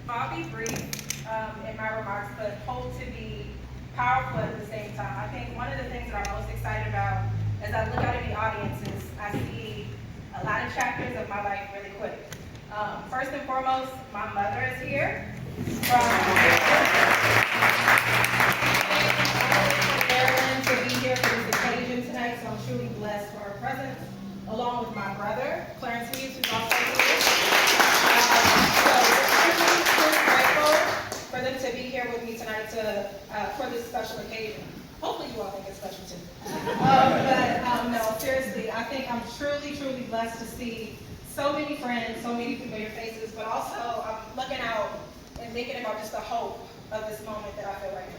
I'll be brief in my remarks, but hope to be powerful at the same time. I think one of the things that I'm most excited about as I look out at the audience is I see a lot of chapters of my life really quick. First and foremost, my mother is here from Maryland to be here for this occasion tonight, so I'm truly blessed for her presence, along with my brother, Clarence Hughes, who's also here. So we're grateful for them to be here with me tonight for this special occasion. Hopefully you all think it's special too. No, seriously, I think I'm truly blessed to see so many friends, so many familiar faces, but also I'm looking out and thinking about just the hope of this moment that I feel right now.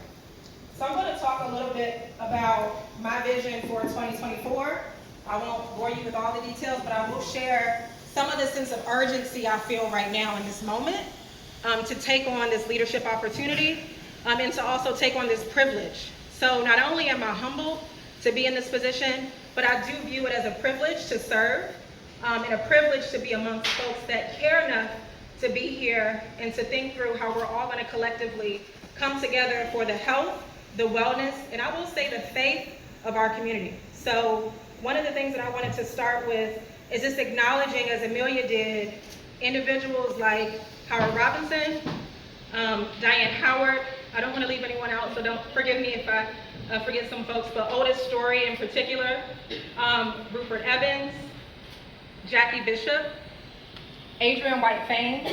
So I'm going to talk a little bit about my vision for 2024. I won't bore you with all the details, but I will share some of the sense of urgency I feel right now in this moment to take on this leadership opportunity and to also take on this privilege. So not only am I humbled to be in this position, but I do view it as a privilege to serve and a privilege to be amongst folks that care enough to be here and to think through how we're all going to collectively come together for the health, the wellness, and I will say the faith of our community. So one of the things that I wanted to start with is just acknowledging, as Amelia did, individuals like Howard Robinson, Diane Howard. I don't want to leave anyone out, so don't forgive me if I forget some folks, but Otis Story in particular, Rupert Evans, Jackie Bishop, Adrian White Fain,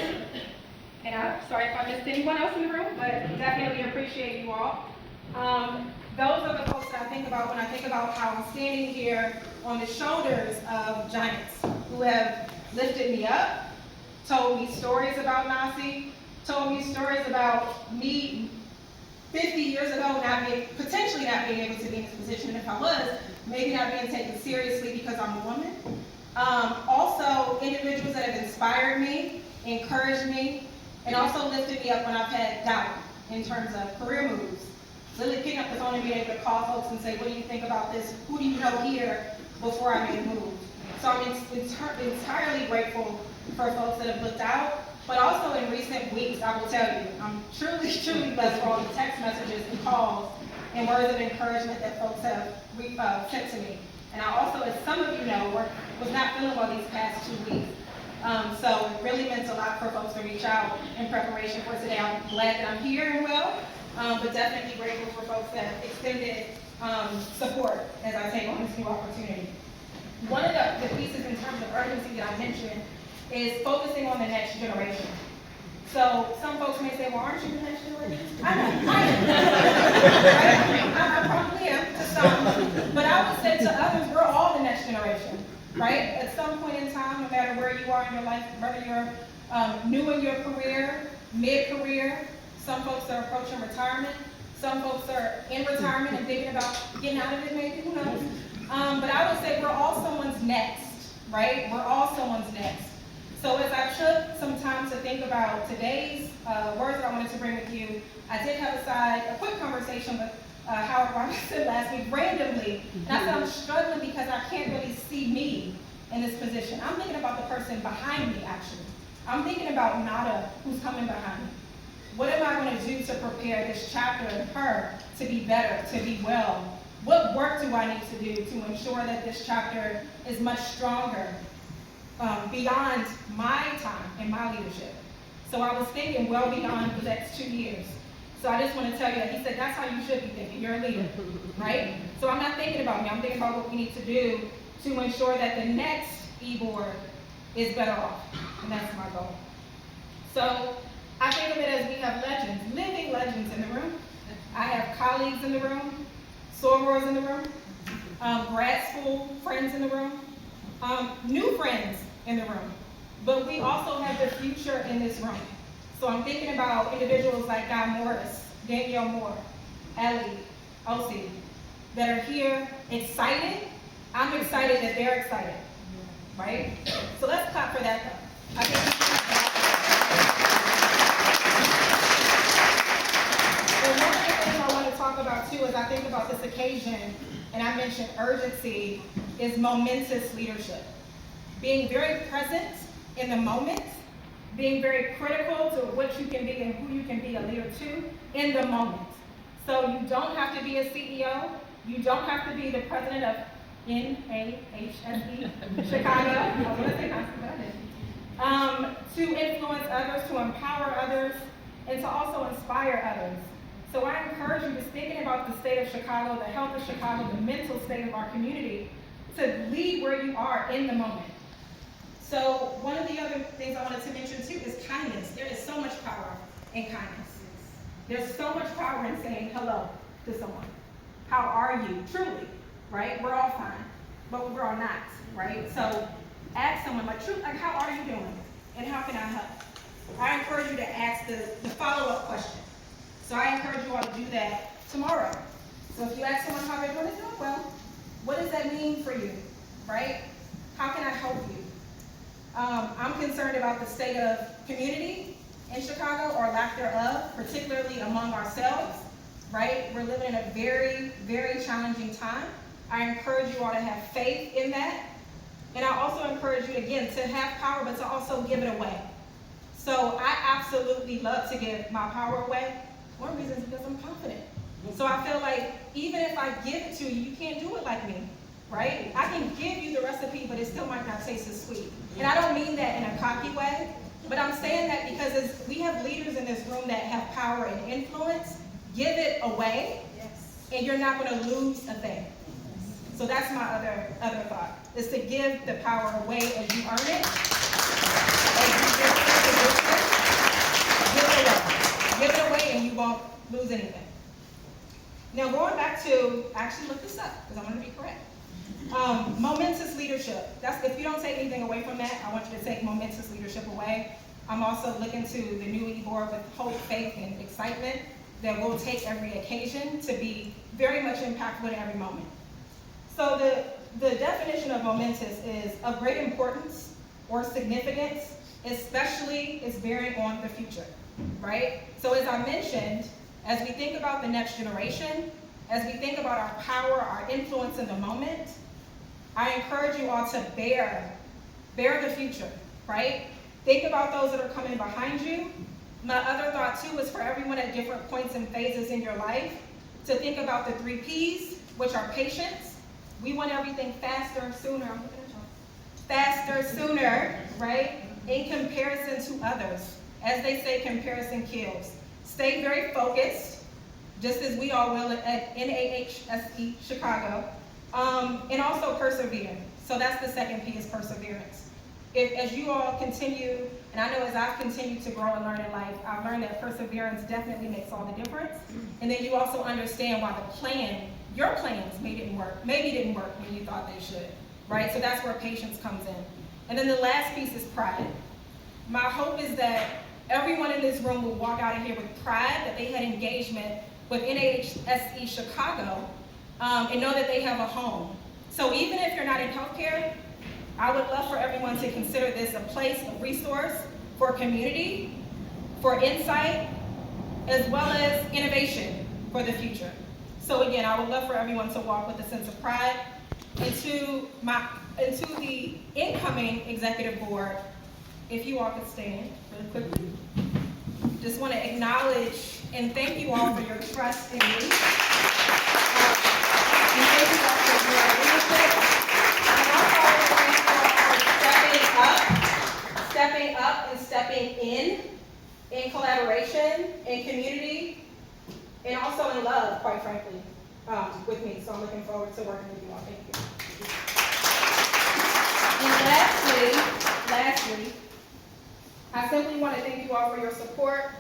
and I'm sorry if I missed anyone else in the room, but definitely appreciate you all. Those are the folks that I think about when I think about how I'm standing here on the shoulders of giants who have lifted me up, told me stories about NAHSE, told me stories about me 50 years ago potentially not being able to be in this position, and if I was, maybe not being taken seriously because I'm a woman. Also, individuals that have inspired me, encouraged me, and also lifted me up when I've had doubt in terms of career moves. Literally picking up the phone and being able to call folks and say, what do you think about this? Who do you know here before I make a move? So I'm entirely grateful for folks that have looked out, but also in recent weeks, I will tell you, I'm truly blessed for all the text messages and calls and words of encouragement that folks have sent to me. And I also, as some of you know, was not feeling well these past 2 weeks. So it really meant a lot for folks to reach out in preparation for today. I'm glad that I'm here and well, but definitely grateful for folks that have extended support as I take on this new opportunity. One of the pieces in terms of urgency that I mentioned is focusing on the next generation. So some folks may say, well, aren't you the next generation? I am. I probably am to some, but I would say to others, we're all the next generation, right? At some point in time, no matter where you are in your life, whether you're new in your career, mid-career, some folks are approaching retirement, some folks are in retirement and thinking about getting out of it maybe, who knows? But I would say we're all someone's next, right? We're all someone's next. So as I took some time to think about today's words that I wanted to bring with you, I did have a quick conversation with Howard Robinson last week randomly. And I said I'm struggling because I can't really see me in this position. I'm thinking about the person behind me, actually. I'm thinking about Nada, who's coming behind me. What am I going to do to prepare this chapter and her to be better, to be well? What work do I need to do to ensure that this chapter is much stronger beyond my time and my leadership? So I was thinking well beyond the next 2 years. So I just want to tell you that he said that's how you should be thinking. You're a leader, right? So I'm not thinking about me. I'm thinking about what we need to do to ensure that the next e-board is better off. And that's my goal. So I think of it as we have legends, living legends in the room. I have colleagues in the room, sorors in the room, grad school friends in the room, new friends in the room. But we also have the future in this room. So I'm thinking about individuals like Guy Morris, Danielle Moore, Ellie, Osi, that are here excited. I'm excited that they're excited, right? So let's clap for that though. I think and one of the things I want to talk about too, as I think about this occasion, and I mentioned urgency, is momentous leadership. Being very present in the moment, being very critical to what you can be and who you can be a leader to in the moment. So you don't have to be a CEO. You don't have to be the president of NAHSE Chicago. I was going to say NAHSE, but I didn't. To influence others, to empower others, and to also inspire others. So I encourage you, just thinking about the state of Chicago, the health of Chicago, the mental state of our community, to lead where you are in the moment. So one of the other things I wanted to mention too is kindness. There is so much power in kindness. There's so much power in saying hello to someone. How are you? Truly, right? We're all fine, but we're all not, right? So ask someone, like, how are you doing? And how can I help? I encourage you to ask the follow-up question. So I encourage you all to do that tomorrow. So if you ask someone how they're doing, they say, oh, well, what does that mean for you, right? How can I help you? I'm concerned about the state of community in Chicago, or lack thereof, particularly among ourselves, right? We're living in a very, very challenging time. I encourage you all to have faith in that. And I also encourage you, again, to have power, but to also give it away. So I absolutely love to give my power away. One reason is because I'm confident. So I feel like even if I give it to you, you can't do it like me, right? I can give you the recipe, but it still might not taste as sweet. And I don't mean that in a cocky way, but I'm saying that because as we have leaders in this room that have power and influence, give it away, and you're not going to lose a thing. So that's my other thought, is to give the power away as you earn it. As you give it away, and you won't lose anything. Now going back to, I actually looked this up because I want to be correct. Momentous leadership. That's, if you don't take anything away from that, I want you to take momentous leadership away. I'm also looking to the new board with hope, faith, and excitement that will take every occasion to be very much impactful in every moment. So the definition of momentous is of great importance or significance, especially its bearing on the future, right? So as I mentioned, as we think about the next generation, as we think about our power, our influence in the moment, I encourage you all to bear the future, right? Think about those that are coming behind you. My other thought too is for everyone at different points and phases in your life to think about the 3 Ps, which are patience. We want everything faster, sooner. I'm looking at y'all. Faster, sooner, right? In comparison to others. As they say, comparison kills. Stay very focused, just as we all will at NAHSE Chicago, and also persevere. So that's the second P, is perseverance. As you all continue, and I know as I've continued to grow and learn in life, I've learned that perseverance definitely makes all the difference. And then you also understand why your plans maybe didn't work when you thought they should, right? So that's where patience comes in. And then the last piece is pride. My hope is that everyone in this room will walk out of here with pride that they had engagement with NAHSE Chicago, and know that they have a home. So even if you're not in healthcare, I would love for everyone to consider this a place, a resource for community, for insight, as well as innovation for the future. So again, I would love for everyone to walk with a sense of pride into the incoming executive board. If you all could stand really quickly. Just want to acknowledge and thank you all for your trust in me. And thank you all for your leadership. And also I want to thank you all for stepping up and stepping in collaboration, in community, and also in love, quite frankly, with me. So I'm looking forward to working with you all. Thank you. And lastly, I simply want to thank you all for your support,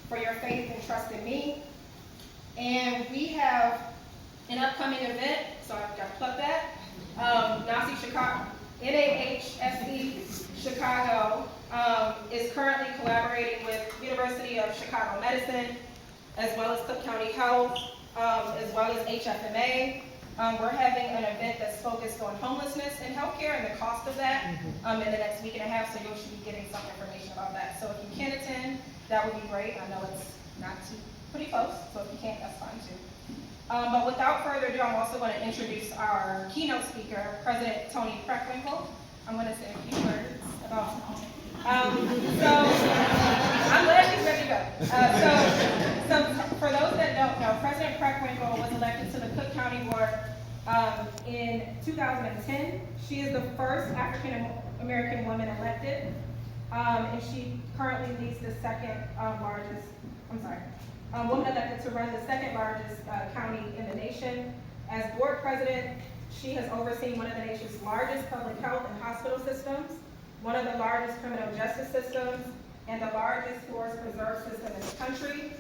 for your faith and trust in me. And we have an upcoming event, so I've got to plug that. NAHSE Chicago, NAHSE Chicago is currently collaborating with University of Chicago Medicine, as well as Cook County Health, as well as HFMA. We're having an event that's focused on homelessness and healthcare and the cost of that in the next week and a half, so you should be getting some information about that. So if you can attend, that would be great. I know it's pretty close, so if you can't, that's fine too. But without further ado, I'm also going to introduce our keynote speaker, President Tony Preckwinkle. I'm going to say a few words about him. So for those that don't know, President Preckwinkle was elected to the Cook County Board in 2010. She is the first African American woman elected, and she currently leads the woman elected to run the second largest county in the nation. As board president, she has overseen one of the nation's largest public health and hospital systems, one of the largest criminal justice systems, and the largest forest preserve system in the country.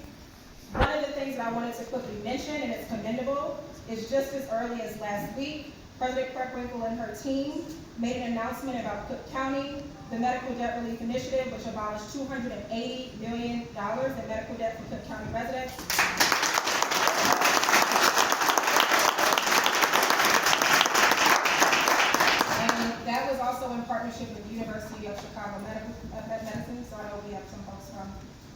One of the things that I wanted to quickly mention, and it's commendable, is just as early as last week, President Preckwinkle and her team made an announcement about Cook County, the Medical Debt Relief Initiative, which abolished $280 million in medical debt for Cook County residents. And that was also in partnership with the University of Chicago Medicine, so I know we have some folks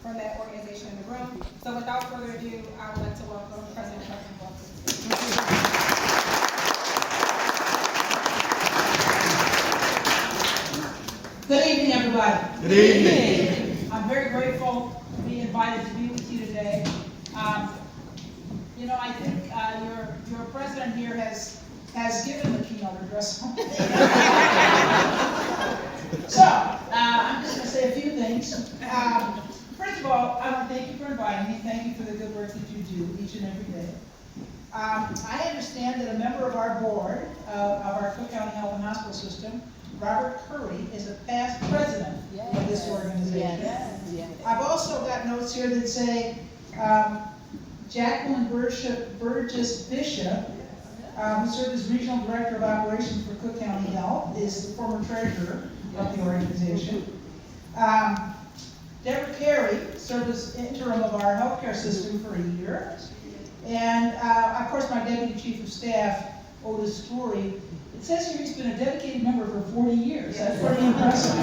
from that organization in the room. So without further ado, I would like to welcome President Preckwinkle. Good evening, everybody. Good evening. I'm very grateful to be invited to be with you today. I think your president here has given the keynote address. So, I'm just going to say a few things. First of all, I want to thank you for inviting me. Thank you for the good work that you do each and every day. I understand that a member of our board, of our Cook County Health and Hospital System, Robert Curry, is a past president of this organization. Yes. I've also got notes here that say Jacqueline Burgess Bishop, who served as Regional Director of Operations for Cook County Health, is the former treasurer of the organization. Deborah Carey served as interim of our healthcare system for a year. And of course, my Deputy Chief of Staff, Otis Story. It says here he's been a dedicated member for 40 years. That's pretty impressive.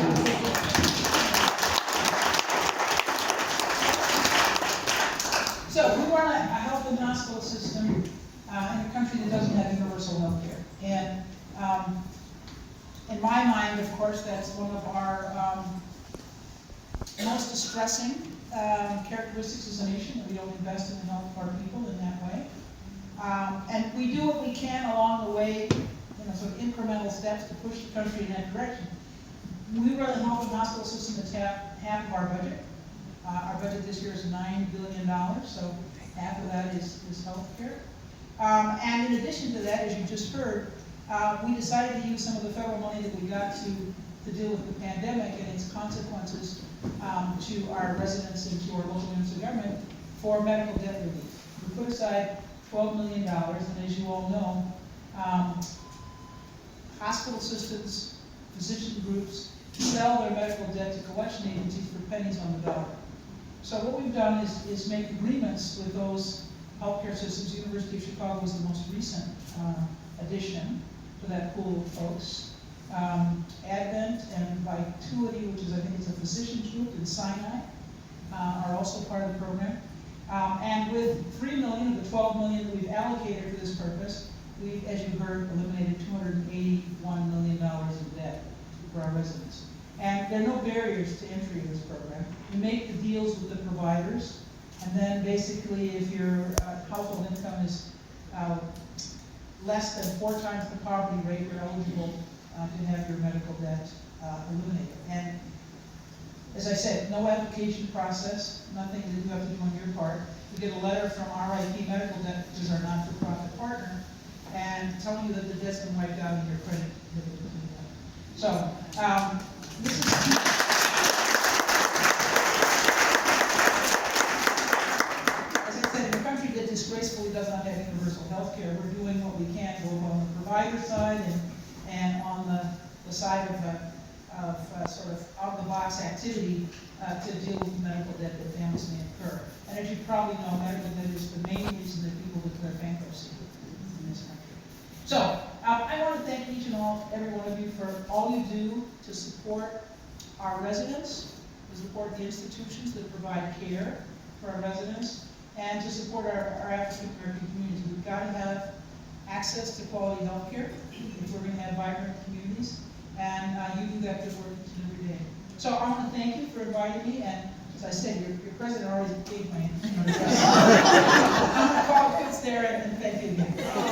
So we run a health and hospital system in a country that doesn't have universal health care. And in my mind, of course, that's one of our most distressing characteristics as a nation, that we don't invest in the health of our people in that way. And we do what we can along the way, sort of incremental steps to push the country in that direction. We run a health and hospital system that's half of our budget. Our budget this year is $9 billion, so half of that is health care. And in addition to that, as you just heard, we decided to use some of the federal money that we got to deal with the pandemic and its consequences to our residents and to our local units of government for medical debt relief. We put aside $12 million, and as you all know, hospital systems, physician groups sell their medical debt to collection agencies for pennies on the dollar. So what we've done is make agreements with those healthcare systems. The University of Chicago was the most recent addition to that pool of folks. Advent and Vitality, which is, I think it's a physicians group in Sinai, are also part of the program. And with $3 million of the $12 million that we've allocated for this purpose, we, as you heard, eliminated $281 million in debt for our residents. And there are no barriers to entry in this program. You make the deals with the providers, and then basically if your household income is less than 4 times the poverty rate, you're eligible to have your medical debt eliminated. And as I said, no application process, nothing that you have to do on your part. You get a letter from RIP Medical Debt, which is our not-for-profit partner, and telling you that the debt's been wiped out and your credit. So, this is as I said, in a country that disgracefully does not have universal health care, we're doing what we can both on the provider side and on the side of sort of out-of-the-box activity to deal with the medical debt that families may incur. And as you probably know, medical debt is the main reason that people declare bankruptcy in this country. So, I want to thank each and every one of you for all you do to support our residents, to support the institutions that provide care for our residents, and to support our African American community. We've got to have access to quality health care if we're going to have vibrant communities, and you do that good work each and every day. So I want to thank you for inviting me, and as I said, your president already gave my address. I'm gonna call Fitz there and thank you again.